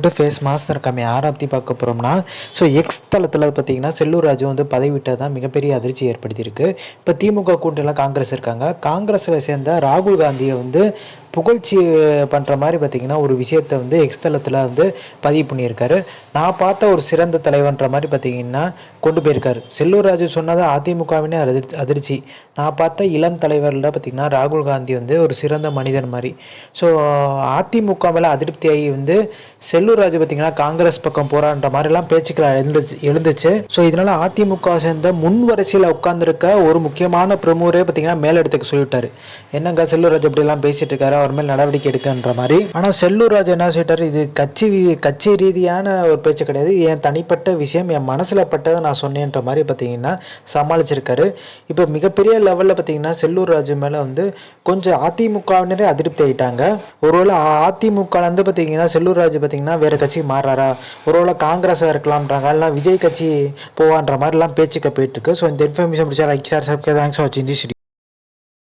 Face master கம்மி ஆராப்தி பார்க்க போகிறோம்னா எக்ஸ் தளத்தில் பார்த்தீங்கன்னா செல்லூர் ராஜு வந்து பதவி விட்டது தான் மிகப்பெரிய அதிர்ச்சி ஏற்படுத்தியிருக்கு. இப்போ திமுக கூட்டணியில் காங்கிரஸ் இருக்காங்க. காங்கிரஸில் சேர்ந்த ராகுல் காந்தியை வந்து புகழ்ச்சி பண்ணுற மாதிரி பார்த்திங்கன்னா ஒரு விஷயத்தை வந்து எக்ஸ் தளத்தில் வந்து பதிவு பண்ணியிருக்காரு. நான் பார்த்த ஒரு சிறந்த தலைவன்ற மாதிரி பார்த்திங்கன்னா கொண்டு போயிருக்காரு. செல்லூர் ராஜு சொன்னது அதிமுகவினே அதிர்ச்சி. நான் பார்த்த இளம் தலைவரில் பார்த்திங்கன்னா ராகுல் காந்தி வந்து ஒரு சிறந்த மனிதன் மாதிரி. ஸோ அதிமுக மேலே அதிருப்தியாகி வந்து செல்லூர் ராஜு பார்த்திங்கன்னா காங்கிரஸ் பக்கம் போகிறான்ற மாதிரிலாம் பேச்சுக்கள் எழுந்துச்சு. ஸோ இதனால் அதிமுக சேர்ந்த முன் வரிசையில் உட்காந்துருக்க ஒரு முக்கியமான பிரமுகரே பார்த்திங்கன்னா மேலெடுத்துக்க சொல்லிவிட்டார். என்னங்க செல்லூர் ராஜு அப்படிலாம் பேசிகிட்டு இருக்காரு, அவர் மேல் நடவடிக்கை எடுக்கன்ற மாதிரி. ஆனால் செல்லூர் ராஜு என்ன சொல்லிட்டாரு, இது கட்சி ரீதியான ஒரு பேச்சு கிடையாது, என் தனிப்பட்ட விஷயம், என் மனசில் பட்டதை நான் சொன்னேன்ற மாதிரி பார்த்தீங்கன்னா சமாளிச்சிருக்காரு. இப்போ மிகப்பெரிய லெவலில் பார்த்தீங்கன்னா செல்லூர் ராஜு மேலே வந்து கொஞ்சம் அதிமுகவினரே அதிருப்தி ஆகிட்டாங்க. ஒருவேளை அதிமுகலேருந்து பார்த்தீங்கன்னா செல்லூர் ராஜு பார்த்தீங்கன்னா வேறு கட்சிக்கு மாறுறாரா, ஒருவேளை காங்கிரஸாக இருக்கலாம்ன்றாங்க, இல்லை விஜய் கட்சி போவான்ற மாதிரிலாம் பேச்சுக்க போயிட்டுருக்கு. ஸோ இந்த இன்ஃபர்மேஷன் பிடிச்சா like share subscribe. Thanks for வாட்சிங் திஸ் வீடியோ.